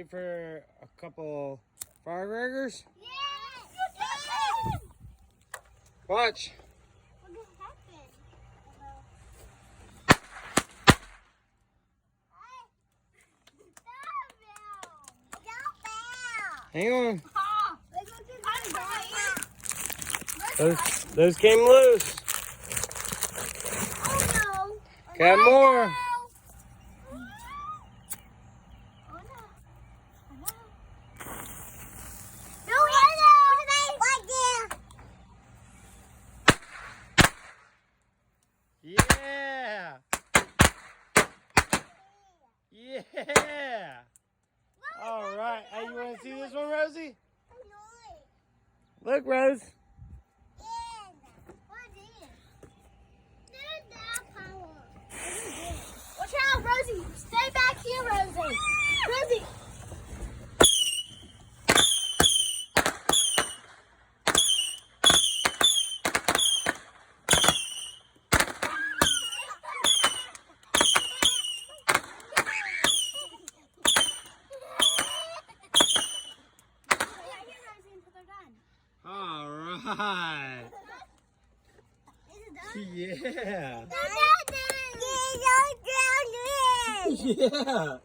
ready for a couple fireworkers? Yes! Watch. What just happened? Hang on. Oh, Those came loose. oh no. Got more. Oh no. Oh no. No, right Yeah. Yeah. All right. Hey, you want to see this one, Rosie? Look, Rose. Watch out, Rosie. Stay back here, Rosie. Rosie. All right. Yeah. Yeah.